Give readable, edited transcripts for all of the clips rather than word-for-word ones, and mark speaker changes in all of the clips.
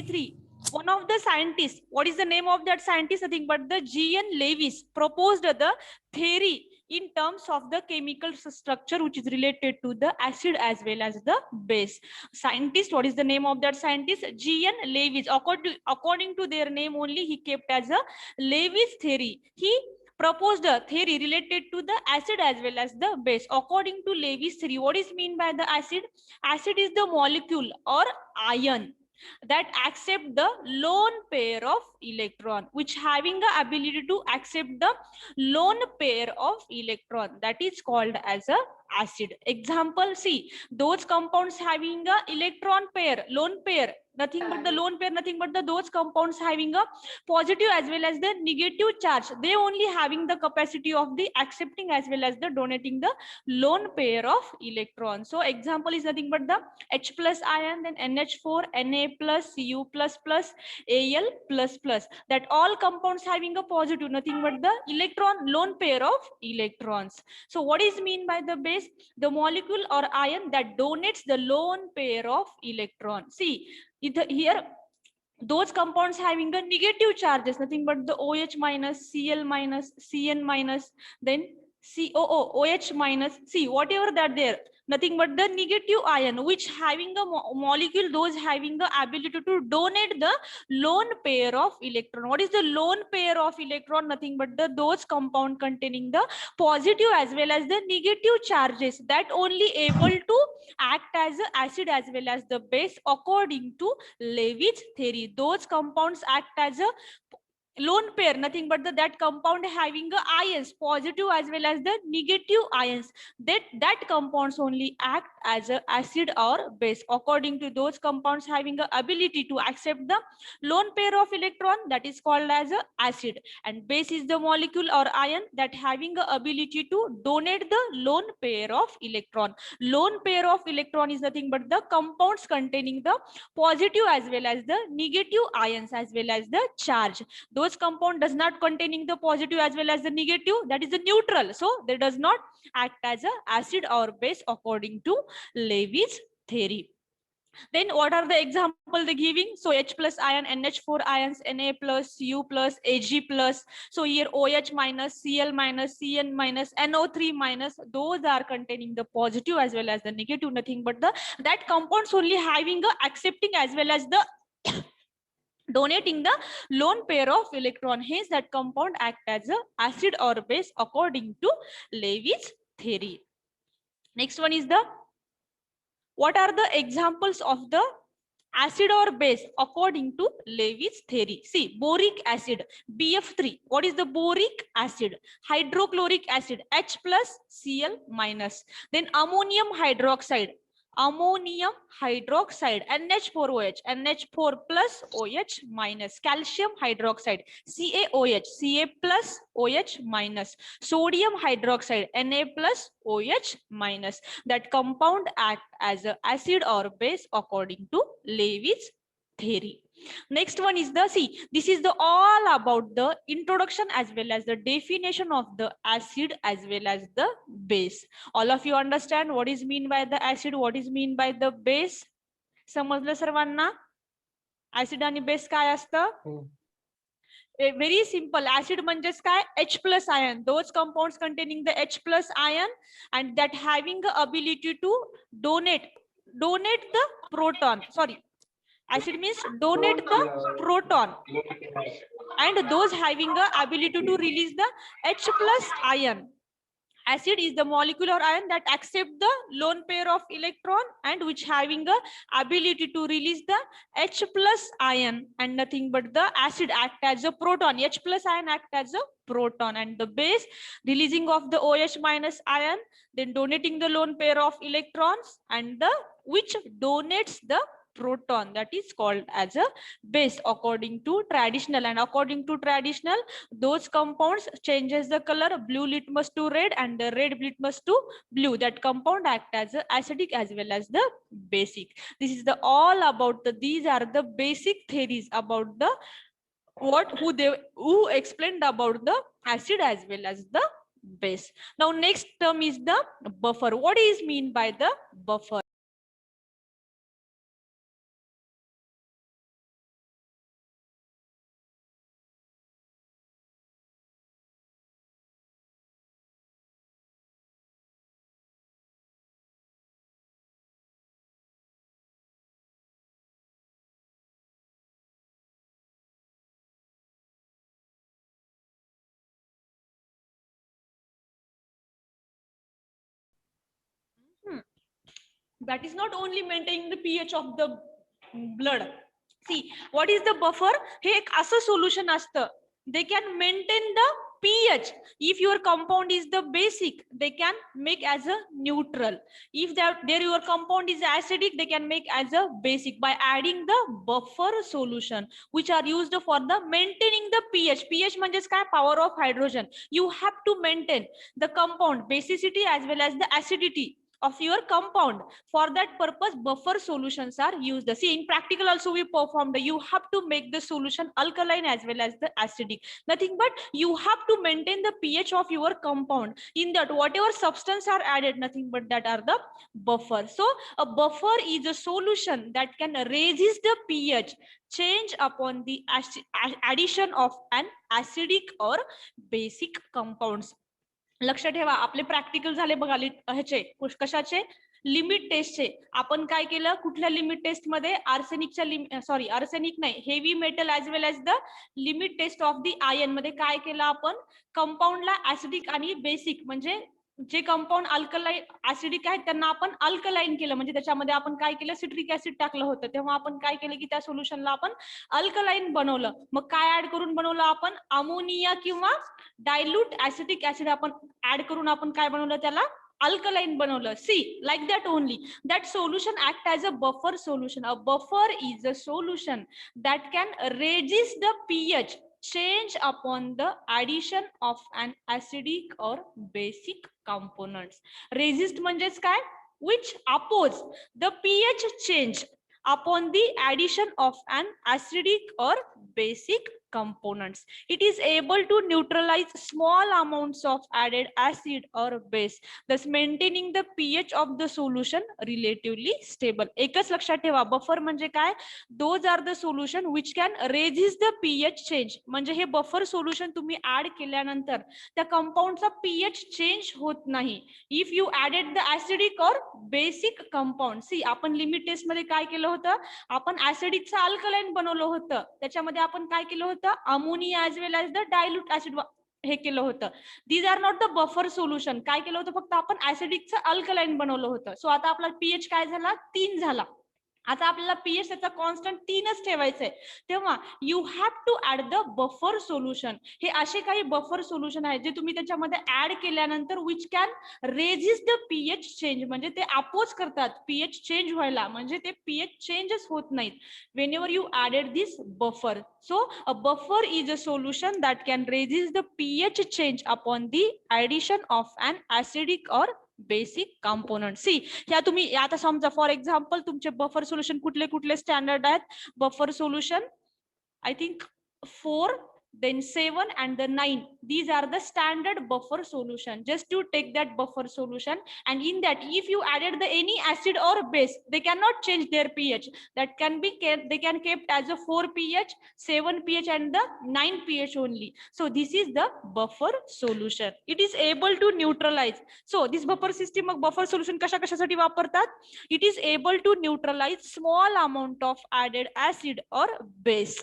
Speaker 1: 1993, one of the scientists, what is the name of that scientist? Nothing but the G.N. Lewis proposed the theory in terms of the chemical structure which is related to the acid as well as the base. Scientist, what is the name of that scientist? G.N. Lewis. According to their name only, he kept as a Lewis theory. He proposed a theory related to the acid as well as the base. According to Lewis theory, what is mean by the acid? Acid is the molecule or ion that accept the lone pair of electron, which having the ability to accept the lone pair of electron, that is called as a acid. Example, see, those compounds having a electron pair, lone pair, nothing but the lone pair, nothing but the those compounds having a positive as well as the negative charge, they only having the capacity of the accepting as well as the donating the lone pair of electrons. So example is nothing but the H plus ion, then NH4, Na plus, Cu plus plus, Al plus plus, that all compounds having a positive, nothing but the electron lone pair of electrons. So what is mean by the base? The molecule or ion that donates the lone pair of electron. See, here those compounds having a negative charges, nothing but the OH minus, Cl minus, Cn minus, then COO, OH minus, C, whatever that there, nothing but the negative ion, which having a molecule, those having the ability to donate the lone pair of electron. What is the lone pair of electron? Nothing but the those compound containing the positive as well as the negative charges that only able to act as a acid as well as the base according to Lewis theory. Those compounds act as a lone pair, nothing but that compound having a ions, positive as well as the negative ions, that compounds only act as a acid or base according to those compounds having the ability to accept the lone pair of electron, that is called as a acid. And base is the molecule or ion that having the ability to donate the lone pair of electron. Lone pair of electron is nothing but the compounds containing the positive as well as the negative ions as well as the charge. Those compound does not containing the positive as well as the negative, that is the neutral, so they does not act as a acid or base according to Lewis theory. Then what are the example they giving? So H plus ion, NH4 ions, Na plus, Cu plus, Ag plus. So here OH minus, Cl minus, Cn minus, NO3 minus, those are containing the positive as well as the negative, nothing but the that compounds only having a accepting as well as the donating the lone pair of electron. Hence that compound act as a acid or base according to Lewis theory. Next one is the, what are the examples of the acid or base according to Lewis theory? See, boric acid, BF3. What is the boric acid? Hydrochloric acid, H plus, Cl minus. Then ammonium hydroxide, ammonium hydroxide, NH4OH, NH4 plus, OH minus. Calcium hydroxide, CaOH, Ca plus, OH minus. Sodium hydroxide, Na plus, OH minus. That compound act as an acid or base according to Lewis theory. Next one is the, see, this is the all about the introduction as well as the definition of the acid as well as the base. All of you understand what is mean by the acid, what is mean by the base? समजलं सर्वांना? acid आणि base काय असतं? Very simple. Acid म्हणजेच काय? H plus ion. Those compounds containing the H plus ion and that having the ability to donate the proton. Sorry, acid means donate the proton, and those having the ability to release the H plus ion. Acid is the molecule or ion that accept the lone pair of electron and which having the ability to release the H plus ion, and nothing but the acid act as a proton. H plus ion act as a proton, and the base releasing of the OH minus ion, then donating the lone pair of electrons, and the which donates the proton, that is called as a base according to traditional. And according to traditional, those compounds changes the color, blue litmus to red and the red litmus to blue. That compound act as a acidic as well as the basic. This is the all about the, these are the basic theories about the who explained about the acid as well as the base. Now next term is the buffer. What is mean by the buffer? That is not only maintaining the pH of the blood. See, what is the buffer? हे एक असं solution असतं. They can maintain the pH. If your compound is the basic, they can make as a neutral. If your compound is acidic, they can make as a basic by adding the buffer solution, which are used for the maintaining the pH. pH म्हणजेच काय? Power of hydrogen. You have to maintain the compound basicity as well as the acidity of your compound. For that purpose, buffer solutions are used. See, in practical also we performed. You have to make the solution alkaline as well as the acidic. Nothing but you have to maintain the pH of your compound. In that, whatever substance are added, nothing but that are the buffer. So a buffer is a solution that can resist the pH change upon the addition of an acidic or basic compounds. लक्ष ठेवा, आपले practical झाले बघा ह्याचे कशाचे, limit टेस्टचे. आपण काय केलं, कुठल्या लिमिट टेस्ट मध्ये, आर्सेनिकच्या आर्सेनिक नाही, heavy metal as well as the limit test of the ion मध्ये काय केलं आपण, कंपाऊंडला ऍसिडिक आणि बेसिक म्हणजे जे कंपाऊंड अल्कलाइन ऍसिडिक आहेत त्यांना आपण अल्कलाइन केलं, म्हणजे त्याच्यामध्ये आपण काय केलं, सिट्रिक ऍसिड टाकलं होतं. तेव्हा आपण काय केलं की त्या सोल्युशनला आपण अल्कलाइन बनवलं. मग काय ऍड करून बनवलं आपण, अमोनिया किंवा डायल्यूट ऍसिटिक ऍसिड आपण ऍड करून आपण काय बनवलं, त्याला alkaline बनवलं. See, like that only. That solution act as a buffer solution. A buffer is a solution that can resist the pH change upon the addition of an acidic or basic components. Resist म्हणजेच काय, which oppose the pH change upon the addition of an acidic or basic components. It is able to neutralize small amounts of added acid or base, thus maintaining the pH of the solution relatively stable. एकच लक्षात ठेवा, buffer म्हणजे काय, those are the solution which can resist the pH change. म्हणजे हे buffer solution तुम्ही add केल्यानंतर त्या कंपाऊंडचा pH change होत नाही. If you added the acidic और बेसिक कंपाऊंड. सी, आपण लिमिट टेस्ट मध्ये काय केलं होतं, आपण ऍसिडिकचं अल्कलाइन बनवलं होतं. त्याच्यामध्ये आपण काय केलं होतं, ammonia as well as the dilute acid हे केलं होतं. These are not the buffer solution. काय केलं होतं, फक्त आपण ऍसिडिकचं अल्कलाइन बनवलं होतं. सो आता आपला पीएच काय झाला, 3 झाला. आता आपल्याला पीएच त्याचा कॉन्स्टंट 3च ठेवायचं आहे. तेव्हा you have to add the buffer solution. हे असे काही बफर सोल्युशन आहेत जे तुम्ही त्याच्यामध्ये ऍड केल्यानंतर which can resist the pH change, म्हणजे ते अपोज करतात पीएच चेंज व्हायला, म्हणजे ते पीएच चेंजच होत नाहीत whenever you added this buffer. So a buffer is a solution that can resist the pH change upon the addition of an acidic or basic component. See, ह्या तुम्ही आता समजा फॉर एक्झाम्पल तुमचे बफर सोल्युशन कुठले कुठले standard आहेत, buffer solution I think 4, then 7 and the 9. These are the standard buffer solution. Just to take that buffer solution, and in that if you added the any acid or base, they cannot change their pH. That can be kept, they can kept as a 4 pH, 7 pH and the 9 pH only. So this is the buffer solution. It is able to neutralize. So this buffer system of buffer solution कशा कशासाठी वापरतात, it is able to neutralize small amount of added acid or base.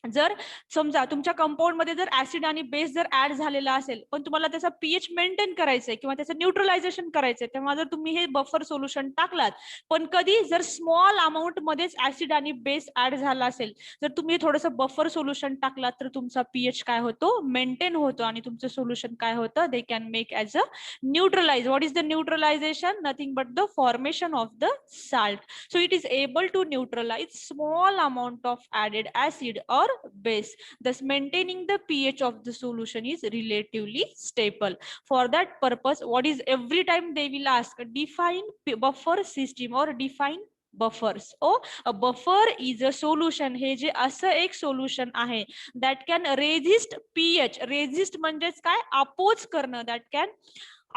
Speaker 1: जर समजा तुमच्या compound मध्ये जर acid आणि base जर ऍड झालेला असेल, पण तुम्हाला त्याचा पीएच मेंटेन करायचंय किंवा त्याचं न्यूट्रलायझेशन करायचंय, तेव्हा जर तुम्ही हे बफर सोल्युशन टाकलात, पण कधी जर स्मॉल अमाऊंट मध्येच ऍसिड आणि बेस ऍड झाला असेल, जर तुम्ही थोडंसं बफर सोल्युशन टाकलात तर तुमचा पीएच काय होतो, मेंटेन होतो आणि तुमचं सोल्युशन काय होतं, they can make as a neutralize. What is the neutralization, nothing but the formation of the salt. So it is able to neutralize small amount of added acid और base, thus maintaining the pH of the solution is relatively stable. For that purpose, what is every time they will ask, define buffer system or define buffers. Oh, a buffer is a solution. हे जे असं एक solution आहे that can resist pH. resist म्हणजेच काय, oppose करणं, that can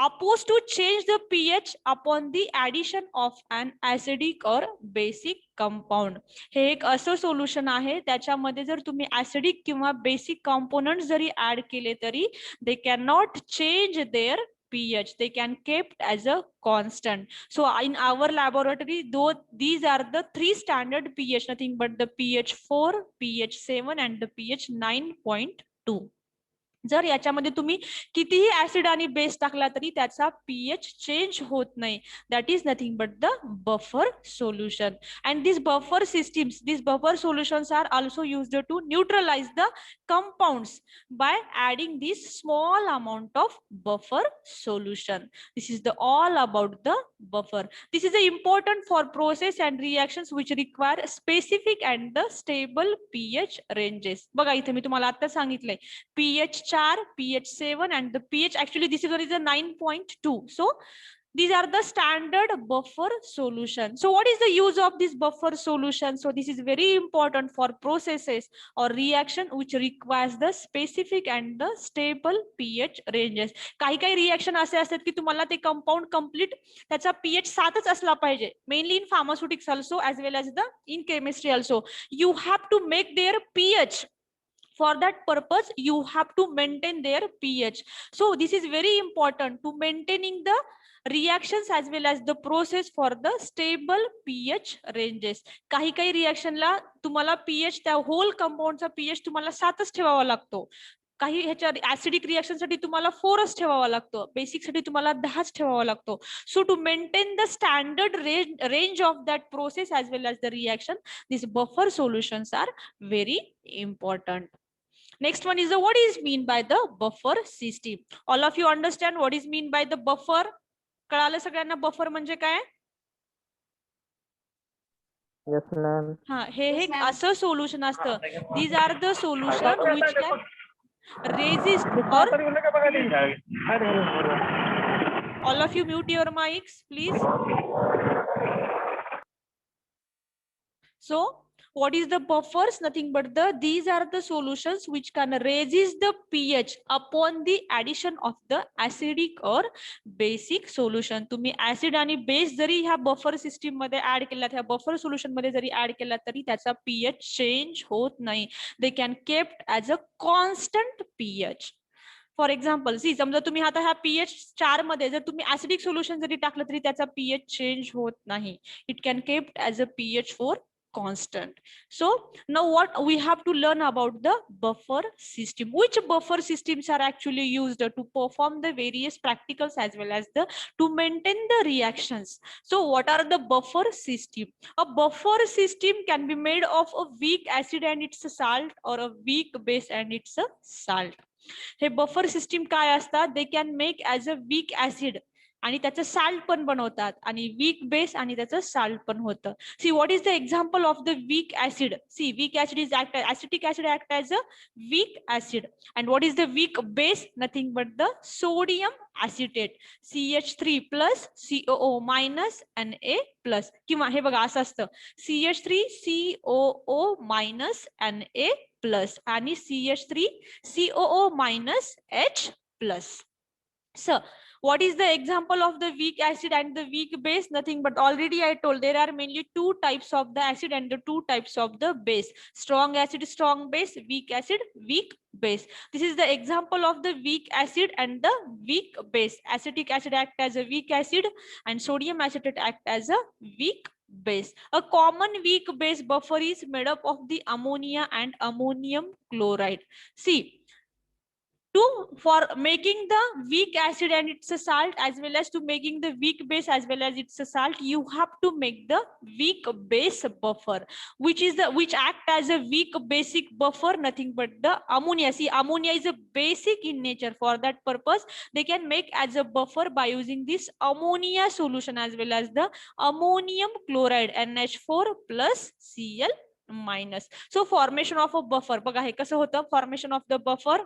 Speaker 1: oppose to change the pH upon the addition of an acidic or basic compound. हे एक असं solution आहे त्याच्यामध्ये जर तुम्ही ऍसिडिक किंवा बेसिक कंपोनंट जरी ऍड केले तरी they cannot change their pH. They can kept as a constant. So in our laboratory, though these are the 3 standard pH, nothing but the pH 4, pH 7 and the pH 9.2. जर याच्यामध्ये तुम्ही कितीही acid आणि base टाकला तरी त्याचा pH change होत नाही. That is nothing but the buffer solution. And this buffer systems, this buffer solutions are also used to neutralize the compounds by adding this small amount of buffer solution. This is the all about the buffer. This is important for process and reactions which require specific and the stable pH ranges. बघा इथे मी तुम्हाला आता सांगितलंय pH 4, pH 7 and the pH actually this is a 9.2. So these are the standard buffer solution. So what is the use of this buffer solution? So this is very important for processes or reaction which requires the specific and the stable pH ranges. काही काही reaction असे असतात की तुम्हाला ते compound complete त्याचा pH 7च असला पाहिजे. Mainly in pharmaceutics also as well as the in chemistry also. You have to make their pH. For that purpose, you have to maintain their pH. So this is very important to maintaining the reactions as well as the process for the stable pH ranges. काही काही रिएक्शनला तुम्हाला pH त्या whole कंपाऊंडचा pH तुम्हाला 7च ठेवावा लागतो. काही ह्याच्या acidic reaction साठी तुम्हाला 4च ठेवावा लागतो. बेसिक साठी तुम्हाला 10च ठेवावा लागतो. So to maintain the standard range of that process as well as the reaction, this buffer solutions are very important. Next one is the what is mean by the buffer system. All of you understand what is mean by the buffer? कळालं सगळ्यांना buffer म्हणजे काय?
Speaker 2: Yes, ma'am.
Speaker 1: हा हे एक असं solution असतं. These are the solution which can resist or all of you mute your mics please. So what is the buffers? Nothing but these are the solutions which can resist the pH upon the addition of the acidic or basic solution. तुम्ही acid आणि base जरी ह्या buffer system मध्ये add केला, ह्या buffer solution मध्ये जरी add केला तरी त्याचा pH चेंज होत नाही. They can kept as a constant pH. For example see समजा तुम्ही आता ह्या pH 4 मध्ये जर तुम्ही ऍसिडिक सोल्युशन जरी टाकलं तरी त्याचा pH चेंज होत नाही. It can kept as a pH 4 constant. So now what we have to learn about the buffer system. Which buffer systems are actually used to perform the various practicals as well as the to maintain the reactions. So what are the buffer system? A buffer system can be made of a weak acid and its a salt or a weak base and its a salt. हे buffer system काय असतात? They can make as a weak acid आणि त्याचं salt पण बनवतात आणि weak base आणि त्याचं साल्ट पण होतं. See what is the example of the weak acid? See weak acid is acetic acid act as a weak acid. And what is the weak base? Nothing but the sodium acetate CH3 plus COO minus Na plus. किंवा हे बघा असं असतं CH3 COO minus Na plus आणि CH3 COO minus H plus. So what is the example of the weak acid and the weak base? Nothing but already I told there are mainly two types of the acid and the two types of the base. Strong acid, strong base, weak acid, weak base. This is the example of the weak acid and the weak base. Acetic acid act as a weak acid and sodium acetate act as a weak base. A common weak base buffer is made up of the ammonia and ammonium chloride. See, for making the weak acid and its a salt as well as to making the weak base as well as its a salt, you have to make the weak base buffer, which act as a weak basic buffer, nothing but the ammonia. See, ammonia is a basic in nature. For that purpose, they can make as a buffer by using this ammonia solution as well as the ammonium chloride NH4 plus Cl minus. So formation of a buffer, बघा हे कसं होतं formation of the buffer.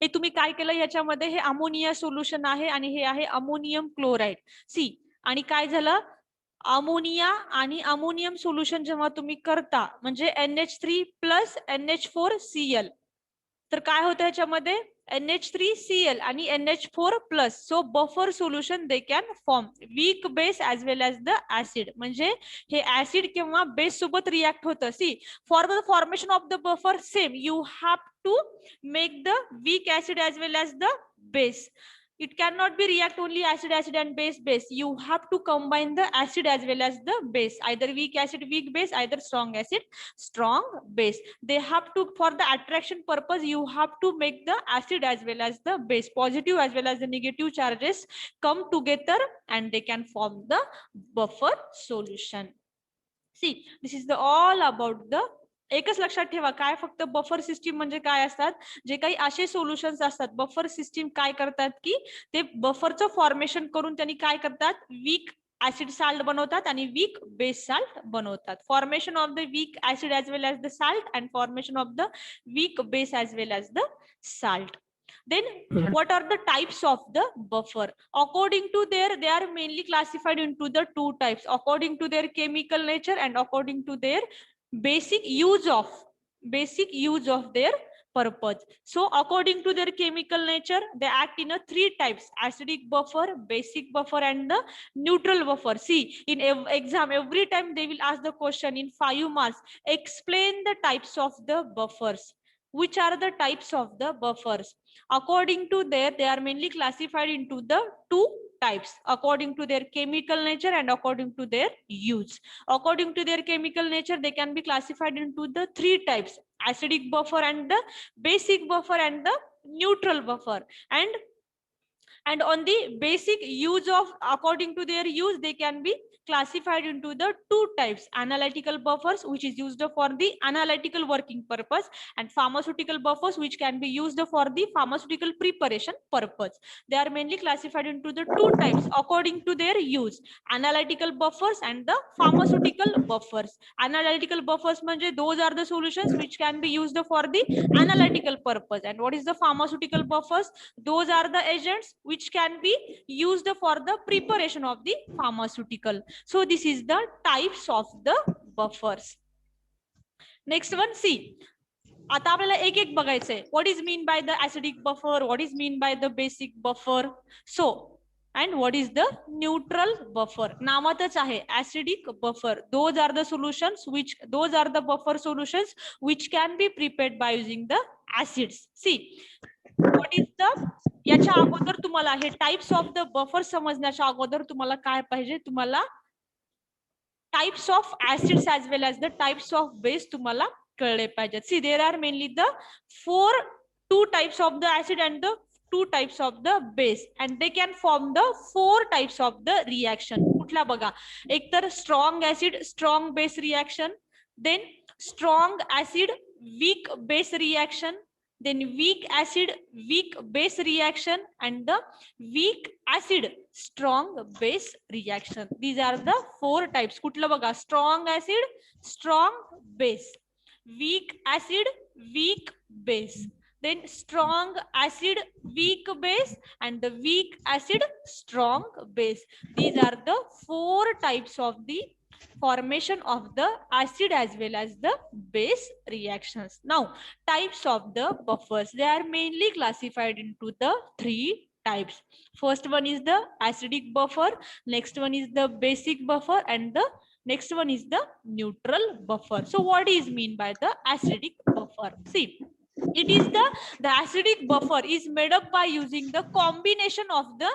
Speaker 1: हे तुम्ही काय केलं याच्यामध्ये हे ammonia solution आहे आणि हे आहे अमोनियम क्लोराइड. सी आणि काय झालं अमोनिया आणि अमोनियम सोल्युशन जेव्हा तुम्ही करता म्हणजे NH3 प्लस NH4Cl तर काय होतं याच्यामध्ये NH3Cl आणि NH4 plus. So buffer solution they can form weak base as well as the acid. म्हणजे हे ऍसिड किंवा बेस सोबत रिॲक्ट होतं. See for the formation of the buffer same you have to make the weak acid as well as the base. It cannot be react only acid and base. You have to combine the acid as well as the base, either weak acid weak base, either strong acid strong base. They have to, for the attraction purpose, you have to make the acid as well as the base, positive as well as the negative charges come together and they can form the buffer solution. See, this is the all about the, एकच लक्षात ठेवा काय, फक्त buffer system म्हणजे काय असतात, जे काही असे सोल्युशन्स असतात, बफर सिस्टीम काय करतात की ते बफरचं फॉर्मेशन करून त्यांनी काय करतात, वीक ऍसिड साल्ट बनवतात आणि वीक बेस साल्ट बनवतात. Formation of the weak acid as well as the salt and formation of the weak base as well as the salt. Then what are the types of the buffer? According to their, they are mainly classified into the two types according to their chemical nature and according to their basic use of their purpose. So according to their chemical nature, they act in a three types: acidic buffer, basic buffer and the neutral buffer. See, in exam every time they will ask the question in 5 marks, explain the types of the buffers. Which are the types of the buffers? According to their, they are mainly classified into the two types according to their chemical nature and according to their use. According to their chemical nature, they can be classified into the three types: acidic buffer and the basic buffer and the neutral buffer. And on the basic use of, according to their use, they can be classified into the two types: analytical buffers, which is used for the analytical working purpose, and pharmaceutical buffers, which can be used for the pharmaceutical preparation purpose. They are mainly classified into the two types according to their use: analytical buffers and the pharmaceutical buffers. Analytical buffers means those are the solutions which can be used for the analytical purpose. And what is the pharmaceutical buffers? Those are the agents which can be used for the preparation of the pharmaceutical. So this is the types of the buffers. Next one, see. आता आपल्याला एक एक बघायचंय. What is mean by the acidic buffer? What is mean by the basic buffer? So, and what is the neutral buffer? नावातच आहे acidic buffer. Those are the solutions which, those are the buffer solutions which can be prepared by using the acids. See, what is the, याच्या अगोदर तुम्हाला हे types of the buffer समजण्याच्या अगोदर तुम्हाला काय पाहिजे, तुम्हाला types of acids as well as the types of base तुम्हाला कळले पाहिजेत. See, there are mainly the two types of the acid and the two types of the base, and they can form the four types of the reaction. कुठला बघा, एक तर strong acid strong base reaction, then strong acid weak base reaction, then weak acid weak base reaction, and the weak acid strong base reaction. These are the four types. कुठलं बघा, strong acid strong base, weak acid weak base, then strong acid weak base, and the weak acid strong base. These are the four types of the formation of the acid as well as the base reactions. Now, types of the buffers, they are mainly classified into the three types. First one is the acidic buffer, next one is the basic buffer, and the next one is the neutral buffer. So what is mean by the acidic buffer? See, it is the acidic buffer is made up by using the combination of the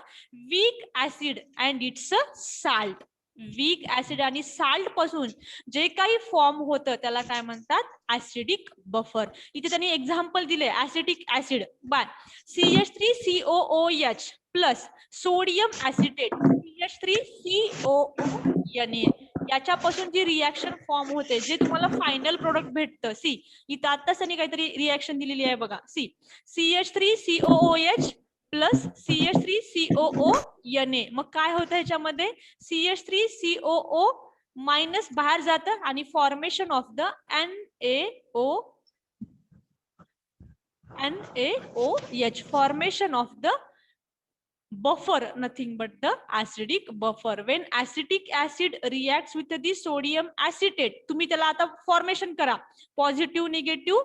Speaker 1: weak acid and its salt. Week acid आणि salt पासून जे काही form होतं त्याला काय म्हणतात, acidic buffer. इथे त्यांनी example दिले acidic acid by CH3COOH plus sodium acetate CH3COONA. याच्यापासून जी रिएक्शन फॉर्म होते, जे तुम्हाला फायनल प्रोडक्ट भेटतं. सी, इथं आताच त्यांनी काहीतरी रिएक्शन दिलेली आहे बघा. सी, CH3COOH प्लस CH3COONA. मग काय होतं ह्याच्यामध्ये, CH3COO मायनस बाहेर जातं आणि formation of the NaOH, formation of the buffer, nothing but the acidic buffer. When acetic acid reacts with the sodium acetate, तुम्ही त्याला आता फॉर्मेशन करा, positive negative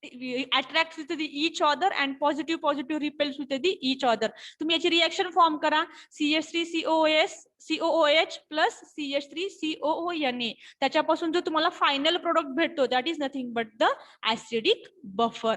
Speaker 1: attracts with the each other and positive repels with the each other. तुम्ही याची reaction form करा, CH3COOS COOH plus CH3COONA. त्याच्यापासून जो तुम्हाला फायनल प्रोडक्ट भेटतो that is nothing but the acidic buffer.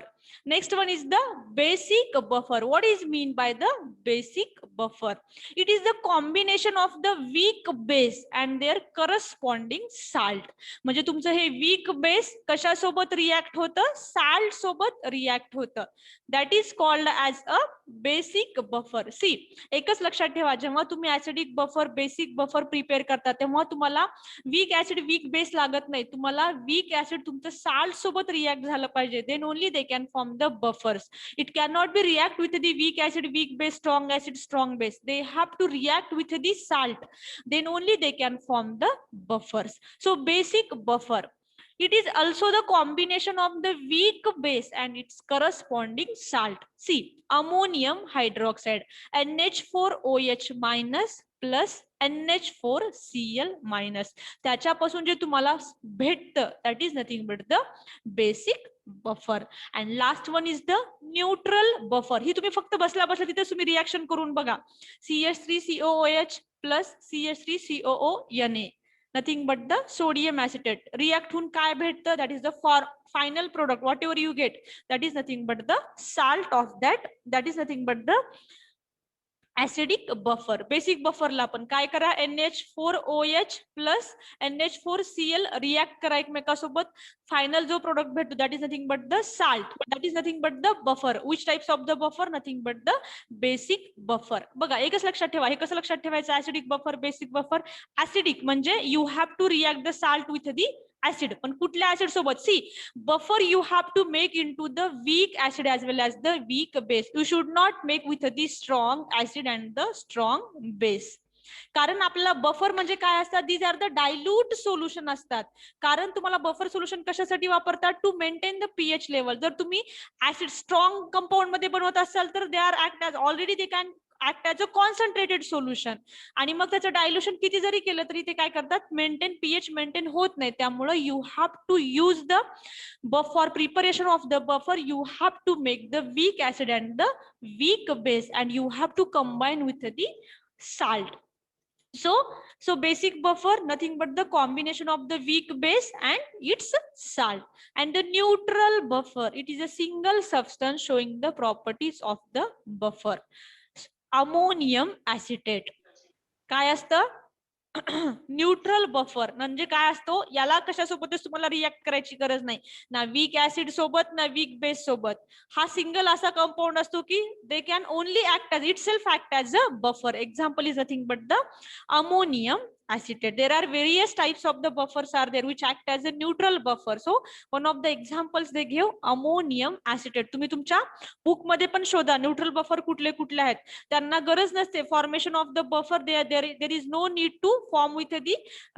Speaker 1: Next one is the basic buffer. What is mean by the basic buffer? It is the combination of the weak base and their corresponding salt. म्हणजे तुमचं हे weak base कशासोबत react होतं? Salt सोबत react होतं. That is called as a basic buffer. See, एकच लक्षात ठेवा, जेव्हा तुम्ही acidic buffer basic buffer prepare करता तेव्हा तुम्हाला वीक ऍसिड वीक बेस लागत नाही. तुम्हाला वीक ऍसिड तुमचं साल्ट सोबत रिॲक्ट झालं पाहिजे. Then only they can form the buffers. It cannot be react with the weak acid, weak base, strong acid, strong base. They have to react with the salt. Then only they can form the buffers. So basic buffer. It is also the combination of the weak base and its corresponding salt. See, ammonium hydroxide, NH4OH minus plus NH4Cl minus. त्याच्यापासून जे तुम्हाला भेटतं that is nothing but the basic buffer. And last one is the neutral buffer. ही तुम्ही फक्त बसला बसला तिथे तुम्ही reaction करून बघा. CH3COOH plus CH3COONA. Nothing but the sodium acetate. React होऊन काय भेटतं? That is the final product. Whatever you get, that is nothing but the salt of that. That is nothing but the acidic buffer. Basic बफरला आपण काय करा, NH4OH plus NH4Cl react करा एकमेकासोबत. Final जो प्रोडक्ट भेटतो that is nothing but the salt. That is nothing but the buffer. Which types of the buffer? Nothing but the basic buffer. बघा एकच लक्षात ठेवा, हे कसं लक्षात ठेवायचं? Acidic buffer, basic buffer. Acidic म्हणजे you have to react the salt with the acid. पण कुठल्या ऍसिड सोबत? सी, buffer you have to make into the weak acid as well as the weak base. You should not make with the strong acid and the strong base. कारण आपल्याला buffer म्हणजे काय असतात? These are the dilute solution असतात. कारण तुम्हाला buffer solution कशासाठी वापरतात? To maintain the pH level. जर तुम्ही ऍसिड स्ट्रॉंग कंपाऊंड मध्ये बनवत असाल तर they are act as already they can act as a concentrated solution. आणि मग त्याचं डायल्युशन किती जरी केलं तरी ते काय करतात? मेंटेन पीएच मेंटेन होत नाही. त्यामुळे you have to use the for preparation of the buffer you have to make the weak acid and the weak base and you have to combine with the salt. So basic buffer nothing but the combination of the weak base and its salt. And the neutral buffer, it is a single substance showing the properties of the buffer. Ammonium acetate. काय असतं? Neutral buffer म्हणजे काय असतो? याला कशासोबतच तुम्हाला react करायची गरज नाही, ना वीक ऍसिड सोबत ना वीक बेस सोबत. हा सिंगल असा कंपाऊंड असतो की they can only act as it self act as a buffer. Example is nothing but the ammonium acetate. There are various types of the buffers are there which act as a neutral buffer. So one of the examples they give ammonium acetate. तुम्ही तुमच्या book मध्ये पण शोधा neutral buffer कुठले कुठले आहेत. त्यांना गरज नसते formation of the buffer. There is no need to form with the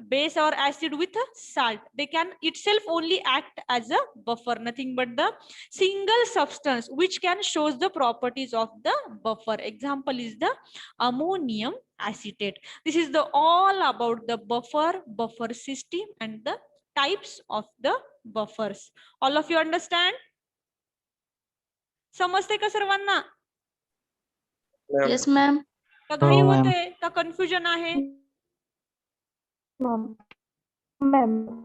Speaker 1: base or acid with salt. They can itself only act as a buffer. Nothing but the single substance which can shows the properties of the buffer. Example is the ammonium acetate. This is the all about the buffer system and the types of the buffers. All of you understand? समजते का सर्वांना?
Speaker 3: Yes, ma'am.
Speaker 1: का घाई
Speaker 2: हो, ma'am.
Speaker 1: होते का confusion आहे?
Speaker 2: Ma'am.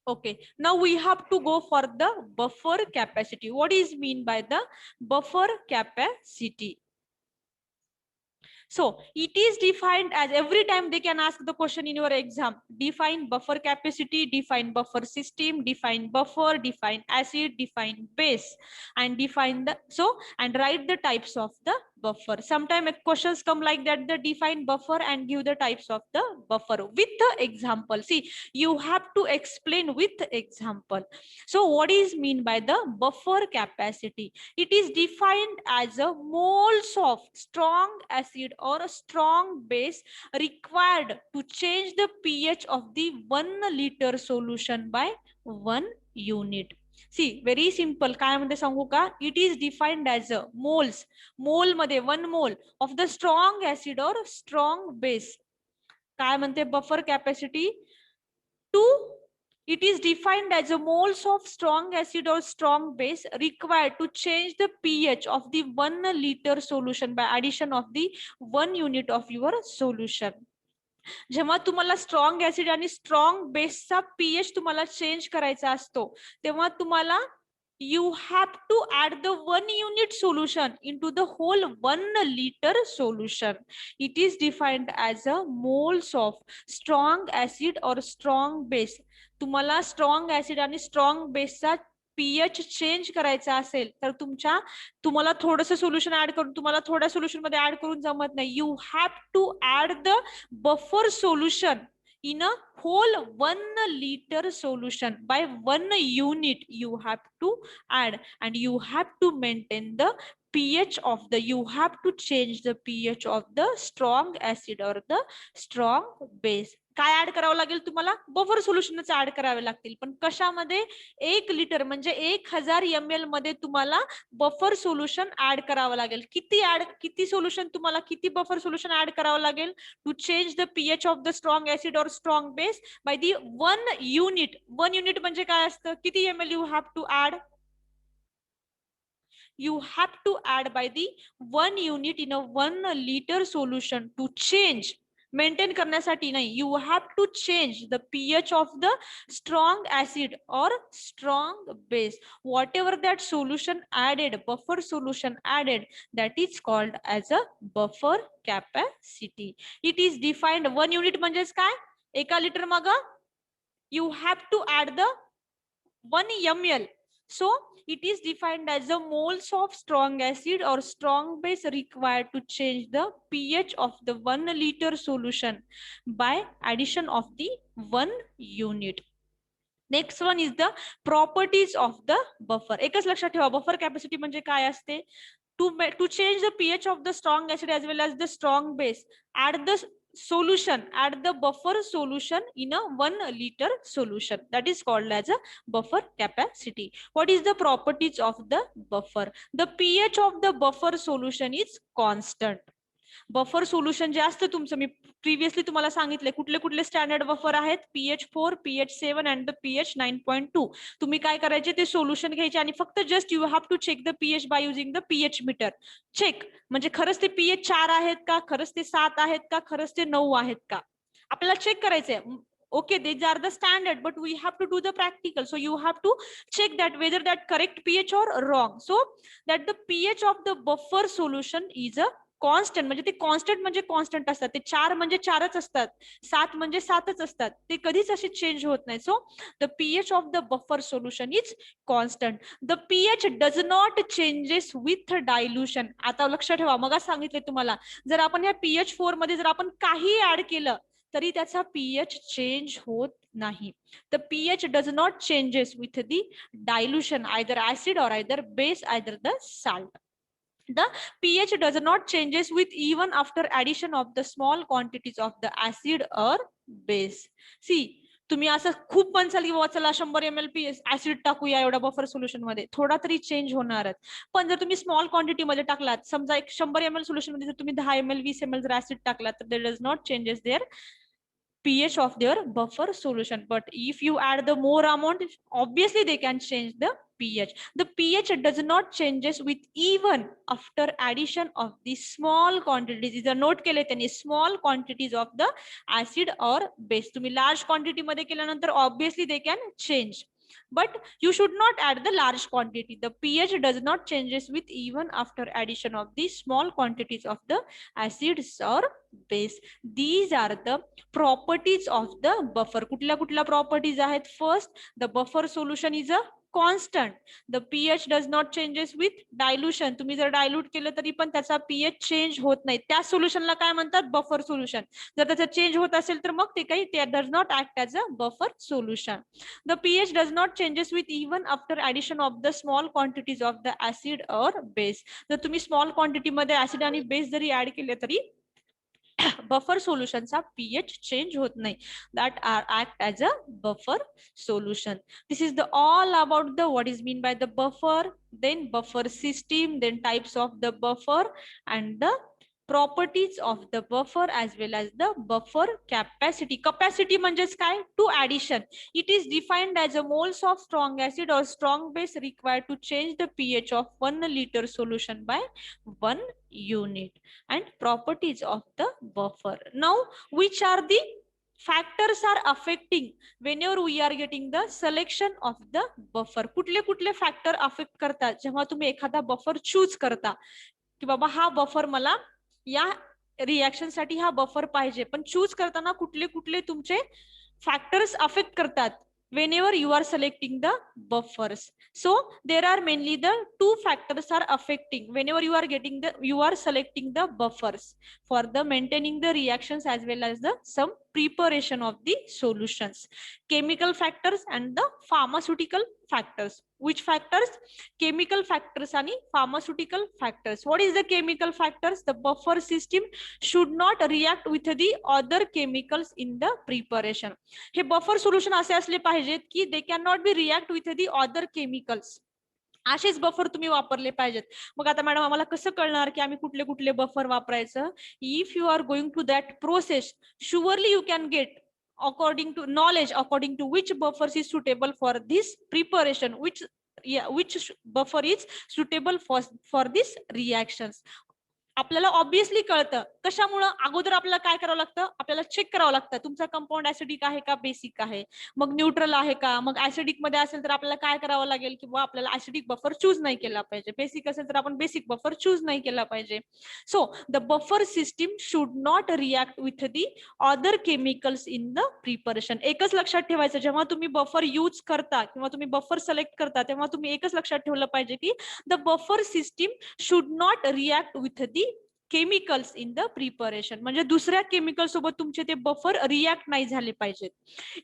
Speaker 1: Okay, now we have to go for the buffer capacity. What is mean by the buffer capacity? So it is defined as, every time they can ask the question in your exam, define buffer capacity, define buffer system, define buffer, define acid, define base, and define the and write the types of the buffer. Sometimes questions come like that, the define buffer and give the types of the buffer with the example. See, you have to explain with example. So what is mean by the buffer capacity? It is defined as a moles of strong acid or a strong base required to change the pH of the 1 liter solution by 1 unit. See, very simple. काय म्हणते सांगू का? It is defined as a moles. Mole मध्ये 1 mole of the strong acid or strong base. काय म्हणते buffer capacity? It is defined as a moles of strong acid or strong base required to change the pH of the 1 liter solution by addition of the 1 unit of your solution. जेव्हा तुम्हाला strong acid आणि strong बेसचा pH तुम्हाला change करायचा असतो, तेव्हा तुम्हाला you have to add the 1 unit solution into the whole 1 liter solution. It is defined as a moles of strong acid or strong base. तुम्हाला strong acid आणि strong बेसचा pH change करायचा असेल तर तुम्हाला थोडंसं सोल्युशन ऍड करून, तुम्हाला थोड्या सोल्युशन मध्ये ऍड करून जमत नाही. You have to add the buffer solution in a whole 1 liter solution. By 1 unit you have to add, and you have to maintain the pH of the, you have to change the pH of the strong acid or the strong base. काय add करावं लागेल तुम्हाला? Buffer सोल्युशनच add करावे लागतील. पण कशामध्ये? 1 litre म्हणजे 1000 ml मध्ये तुम्हाला बफर सोल्युशन ऍड करावं लागेल. किती सोल्युशन तुम्हाला, किती बफर सोल्युशन ऍड करावं लागेल to change the pH of the strong acid or strong base? By the 1 unit. 1 unit म्हणजे काय असतं? किती ml you have to add? You have to add by the 1 unit in a 1 liter solution to change, maintain करण्यासाठी नाही, you have to change the pH of the strong acid or strong base. Whatever that solution added, buffer solution added, that is called as a buffer capacity. It is defined 1 unit म्हणजेच काय? एका litre mug you have to add the 1 ml. So it is defined as the moles of strong acid or strong base required to change the pH of the 1 liter solution by addition of the 1 unit. Next one is the properties of the buffer. एकच लक्षात ठेवा, buffer capacity म्हणजे काय असते? To change the pH of the strong acid as well as the strong base, add the solution, add the buffer solution in a 1 liter solution. That is called as a buffer capacity. What is the properties of the buffer? The pH of the buffer solution is constant. Buffer solution जे असतं तुमचं, मी previously तुम्हाला सांगितले कुठले कुठले standard buffer आहेत, pH 4, pH 7 and the pH 9.2. तुम्ही काय करायचे, ते सोल्युशन घ्यायचे आणि फक्त just you have to check the pH by using the pH meter. Check म्हणजे खरंच ते pH 4 आहेत का, खरंच ते 7 आहेत का, खरंच ते 9 आहेत का, आपल्याला चेक करायचंय. Okay, these are the standard, but we have to do the practical. So you have to check that whether that correct pH or wrong. So that the pH of the buffer solution is a constant. म्हणजे ते constant म्हणजे constant असतात, ते 4 म्हणजे 4च असतात, 7 म्हणजे 7च असतात, ते कधीच असे चेंज होत नाही. So the pH of the buffer solution is constant. The pH does not changes with dilution. आता लक्षात ठेवा, मग सांगितले तुम्हाला, जर आपण या pH 4 मध्ये जर आपण काही ऍड केलं तरी त्याचा पीएच चेंज होत नाही. The pH does not changes with the dilution, either acid or either base, either the salt. The pH does not changes with even after addition of the small quantities of the acid or base. See, तुम्ही असं खूप म्हणसाल की चला 100 ml acid टाकूया एवढा buffer solution मध्ये, थोडा तरी चेंज होणारच. पण जर तुम्ही स्मॉल क्वांटिटी मध्ये टाकलात, समजा एक 100 ml सोल्युशन मध्ये जर तुम्ही 10 ml 20 ml जर ऍसिड टाकलात, तर there does not changes their pH of their buffer solution. But if you add the more amount, obviously they can change the pH. The pH does not changes with even after addition of the small quantities. These are note केले त्यांनी, small quantities of the acid or base. तुम्ही large quantity मध्ये केल्यानंतर obviously they can change, but you should not add the large quantity. The pH does not changes with even after addition of the small quantities of the acids or base. These are the properties of the buffer. कुठल्या कुठल्या properties आहेत? First, the buffer solution is a constant. The pH does not changes with dilution. तुम्ही जर dilute केलं तरी पण त्याचा pH change होत नाही, त्या सोल्युशनला काय म्हणतात? Buffer solution. जर त्याचा चेंज होत असेल तर मग ते काही does not act as a buffer solution. The pH does not changes with even after addition of the small quantities of the acid or base. जर तुम्ही स्मॉल क्वांटिटी मध्ये ऍसिड आणि बेस जरी ऍड केले तरी बफर सोल्युशनचा pH चेंज होत नाही. That are act as a buffer solution. This is the all about the what is mean by the buffer, then buffer system, then types of the buffer and the properties of the buffer as well as the buffer capacity. Capacity म्हणजेच काय? To addition. It is defined as a moles of strong acid or strong base required to change the pH of 1 liter solution by 1 unit. And properties of the buffer. Now, which are the factors are affecting whenever we are getting the selection of the buffer? कुठले कुठले factor affect करतात जेव्हा तुम्ही एखादा buffer choose करता की बाबा हा buffer मला या रिएक्शन साठी हा बफर पाहिजे, पण चूज करताना कुठले कुठले तुमचे फॅक्टर्स अफेक्ट करतात whenever you are selecting the buffers. So there are mainly the two factors are affecting whenever you are selecting the buffers for the maintaining the reactions as well as the some preparation of the solutions. Chemical factors and the pharmaceutical factors. Which factors? Chemical factors and pharmaceutical factors. What is the chemical factors? The buffer system should not react with the other chemicals in the preparation. हे buffer solution असे असले पाहिजेत की they can not be react with the other chemicals. असेच buffer तुम्ही वापरले पाहिजेत. मग आता मॅडम आम्हाला कसं कळणार की आम्ही कुठले कुठले बफर वापरायचं? If you are going to that process, surely you can get according to knowledge according to which buffers is suitable for this preparation, which buffer is suitable for this reactions. आपल्याला obviously कळतं. कशामुळं? अगोदर आपल्याला काय करावं लागतं? आपल्याला check करावं लागतं तुमचा कंपाऊंड ऍसिडिक आहे का बेसिक आहे, मग न्यूट्रल आहे का. मग ऍसिडिक मध्ये असेल तर आपल्याला काय करावं लागेल की आपल्याला ऍसिडिक बफर चूज नाही केला पाहिजे. बेसिक असेल तर आपण बेसिक बफर चूज नाही केला पाहिजे. So the buffer system should not react with the other chemicals in the preparation. एकच लक्षात ठेवायचं, जेव्हा तुम्ही बफर यूज करता किंवा तुम्ही बफर सिलेक्ट करता तेव्हा तुम्ही एकच लक्षात ठेवलं पाहिजे की the buffer system should not react with the chemicals in the preparation. म्हणजे दुसऱ्या केमिकल सोबत तुमचे ते बफर रिॲक्ट नाही झाले पाहिजेत.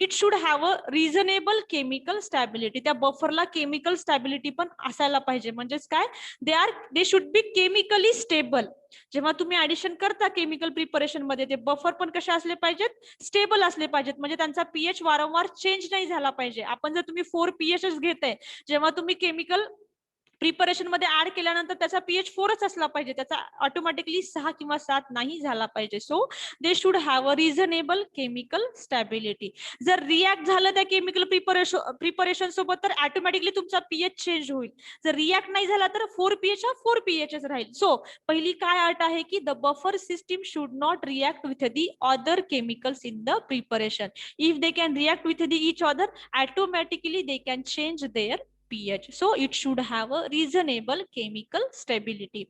Speaker 1: It should have a reasonable chemical stability. त्या बफरला केमिकल स्टॅबिलिटी पण असायला पाहिजे. म्हणजेच काय? They should be chemically stable. जेव्हा तुम्ही ऍडिशन करता केमिकल प्रिपरेशन मध्ये ते बफर पण कसे असले पाहिजेत? स्टेबल असले पाहिजेत. म्हणजे त्यांचा पीएच वारंवार चेंज नाही झाला पाहिजे. आपण जर तुम्ही 4 pH घेताय, जेव्हा तुम्ही केमिकल प्रिपरेशन मध्ये ऍड केल्यानंतर त्याचा पीएच 4च असला पाहिजे, त्याचा ऑटोमॅटिकली 6 किंवा 7 नाही झाला पाहिजे. So they should have a reasonable chemical stability. जर रिॲक्ट झालं त्या केमिकल प्रिपरेशन सोबत तर ऑटोमॅटिकली तुमचा पीएच चेंज होईल. जर रिॲक्ट नाही झाला तर 4 pH हा 4 pH राहील. सो पहिली काय अट आहे की the buffer system should not react with the other chemicals in the preparation. If they can react with the each other, automatically they can change there pH. So it should have a reasonable chemical stability.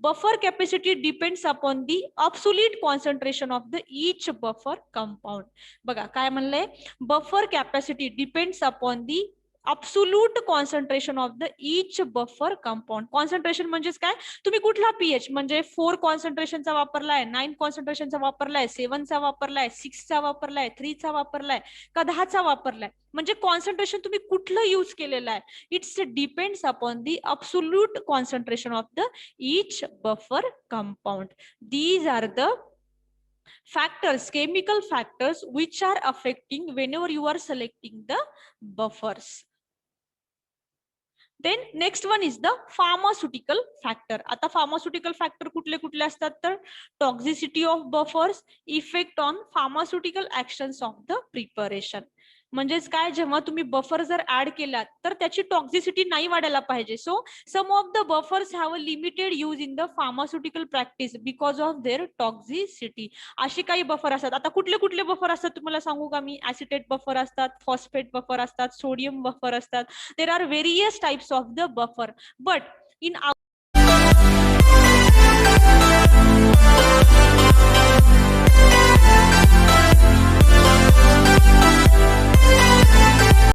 Speaker 1: Buffer capacity depends upon the absolute concentration of the each buffer compound. बघा काय म्हणलंय? Buffer capacity depends upon the absolute concentration of the each buffer compound. Concentration म्हणजेच काय? तुम्ही कुठला pH म्हणजे 4 कॉन्सन्ट्रेशनचा वापरलाय, 9 कॉन्सन्ट्रेशनचा वापरलाय, 7 चा वापरलाय, 6 चा वापरलाय, 3 चा वापरलाय का 10 चा वापरलाय, म्हणजे कॉन्सन्ट्रेशन तुम्ही कुठलं यूज केलेलं आहे. It's depends upon the absolute concentration of the each buffer compound. These are the factors, chemical factors which are affecting whenever you are selecting the buffers. Then next one is the pharmaceutical factor. आता pharmaceutical factor कुठले कुठले असतात तर toxicity of buffers, effect on pharmaceutical actions of the preparation. म्हणजेच काय? जेव्हा तुम्ही buffer जर ऍड केला तर त्याची टॉक्झिसिटी नाही वाढायला पाहिजे. So some of the buffers have a limited use in the pharmaceutical practice because of their toxicity. असे काही बफर असतात. आता कुठले कुठले बफर असतात तुम्हाला सांगू का मी? ऍसिटेट बफर असतात, फॉस्फेट बफर असतात, सोडियम बफर असतात. There are various types of the buffer, but in